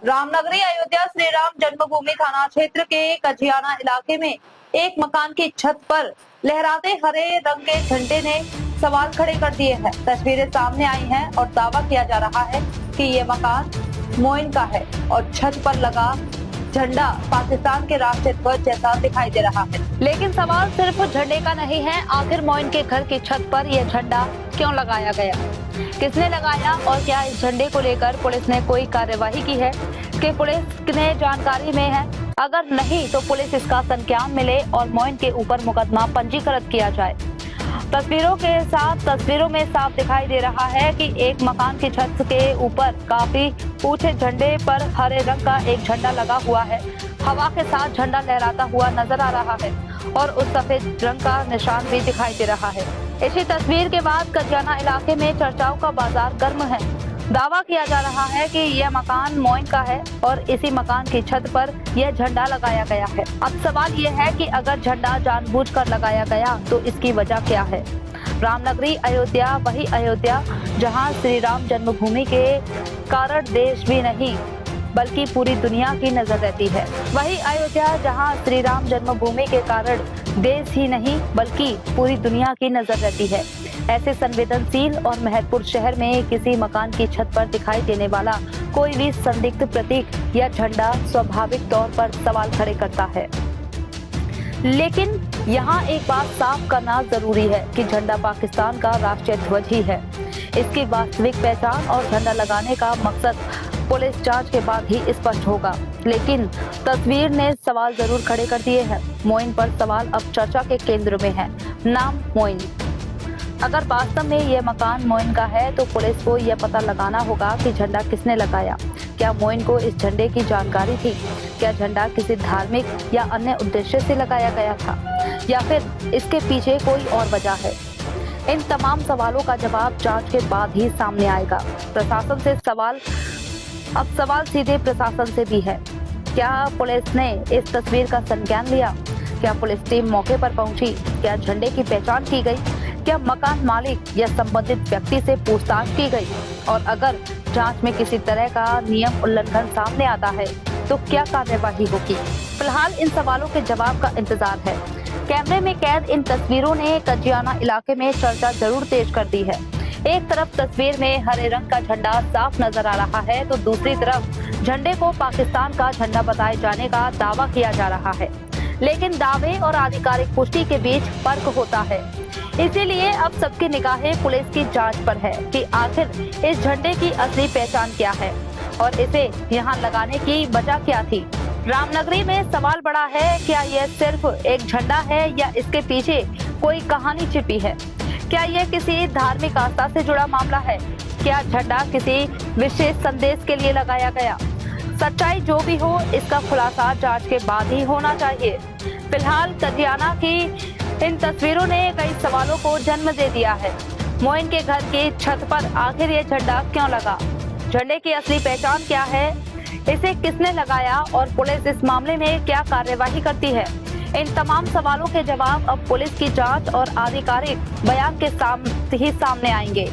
रामनगरी अयोध्या श्री राम जन्मभूमि थाना क्षेत्र के कजियाना इलाके में एक मकान की छत पर लहराते हरे रंग के झंडे ने सवाल खड़े कर दिए हैं। तस्वीरें सामने आई हैं और दावा किया जा रहा है कि ये मकान मोइन का है और छत पर लगा झंडा पाकिस्तान के राष्ट्रीय ध्वज जैसा दिखाई दे रहा है। लेकिन सवाल सिर्फ झंडे का नहीं है, आखिर मोइन के घर की छत पर यह झंडा क्यों लगाया गया, किसने लगाया और क्या इस झंडे को लेकर पुलिस ने कोई कार्यवाही की है कि पुलिस ने जानकारी में है? अगर नहीं तो पुलिस इसका संज्ञान मिले और मोइन के ऊपर मुकदमा पंजीकृत किया जाए। तस्वीरों में साफ दिखाई दे रहा है कि एक मकान की छत के ऊपर काफी ऊंचे झंडे पर हरे रंग का एक झंडा लगा हुआ है। हवा के साथ झंडा लहराता हुआ नजर आ रहा है और उस सफेद रंग का निशान भी दिखाई दे रहा है। इसी तस्वीर के बाद कजियाना इलाके में चर्चाओं का बाजार गर्म है। दावा किया जा रहा है कि यह मकान मोइन का है और इसी मकान की छत पर यह झंडा लगाया गया है। अब सवाल यह है कि अगर झंडा जानबूझकर लगाया गया तो इसकी वजह क्या है? रामनगरी अयोध्या वही अयोध्या जहां श्री राम जन्मभूमि के कारण देश भी नहीं बल्कि पूरी दुनिया की नजर रहती है। वही अयोध्या जहां श्री राम जन्मभूमि के कारण देश ही नहीं बल्कि पूरी दुनिया की नजर रहती है। ऐसे संवेदनशील और महत्वपूर्ण शहर में किसी मकान की छत पर दिखाई देने वाला कोई भी संदिग्ध प्रतीक या झंडा स्वाभाविक तौर पर सवाल खड़े करता है। लेकिन यहाँ एक बात साफ करना जरूरी है कि झंडा पाकिस्तान का राष्ट्रीय ध्वज ही है। इसकी वास्तविक पहचान और झंडा लगाने का मकसद पुलिस जांच के बाद ही स्पष्ट होगा। लेकिन तस्वीर ने सवाल जरूर खड़े कर दिए हैं। मोइन पर सवाल अब चर्चा के केंद्र में है। नाम मोइन। अगर वास्तव में यह मकान मोइन का है तो पुलिस को यह पता लगाना होगा कि झंडा किसने लगाया। क्या मोइन को इस झंडे की जानकारी थी? क्या झंडा किसी धार्मिक या अन्य उद्देश्य से लगाया गया था या फिर इसके पीछे कोई और वजह है? इन तमाम सवालों का जवाब जांच के बाद ही सामने आएगा। प्रशासन से सवाल सीधे प्रशासन से भी है। क्या पुलिस ने इस तस्वीर का संज्ञान लिया? क्या पुलिस टीम मौके पर पहुंची? क्या झंडे की पहचान की गई? क्या मकान मालिक या संबंधित व्यक्ति से पूछताछ की गई? और अगर जांच में किसी तरह का नियम उल्लंघन सामने आता है तो क्या कार्यवाही होगी? फिलहाल इन सवालों के जवाब का इंतजार है। कैमरे में कैद इन तस्वीरों ने कजियाना इलाके में चर्चा जरूर तेज कर दी है। एक तरफ तस्वीर में हरे रंग का झंडा साफ नजर आ रहा है तो दूसरी तरफ झंडे को पाकिस्तान का झंडा बताए जाने का दावा किया जा रहा है। लेकिन दावे और आधिकारिक पुष्टि के बीच फर्क होता है। इसीलिए अब सबकी निगाहें पुलिस की जांच पर है कि आखिर इस झंडे की असली पहचान क्या है और इसे यहाँ लगाने की वजह क्या थी। रामनगरी में सवाल बड़ा है, क्या यह सिर्फ एक झंडा है या इसके पीछे कोई कहानी छिपी है? क्या यह किसी धार्मिक आस्था से जुड़ा मामला है? क्या झंडा किसी विशेष संदेश के लिए लगाया गया? सच्चाई जो भी हो, इसका खुलासा जांच के बाद ही होना चाहिए। फिलहाल कजियाना की इन तस्वीरों ने कई सवालों को जन्म दे दिया है। मोइन के घर की छत पर आखिर ये झंडा क्यों लगा? झंडे की असली पहचान क्या है? इसे किसने लगाया और पुलिस इस मामले में क्या कार्यवाही करती है? इन तमाम सवालों के जवाब अब पुलिस की जांच और आधिकारिक बयान के साथ ही सामने आएंगे।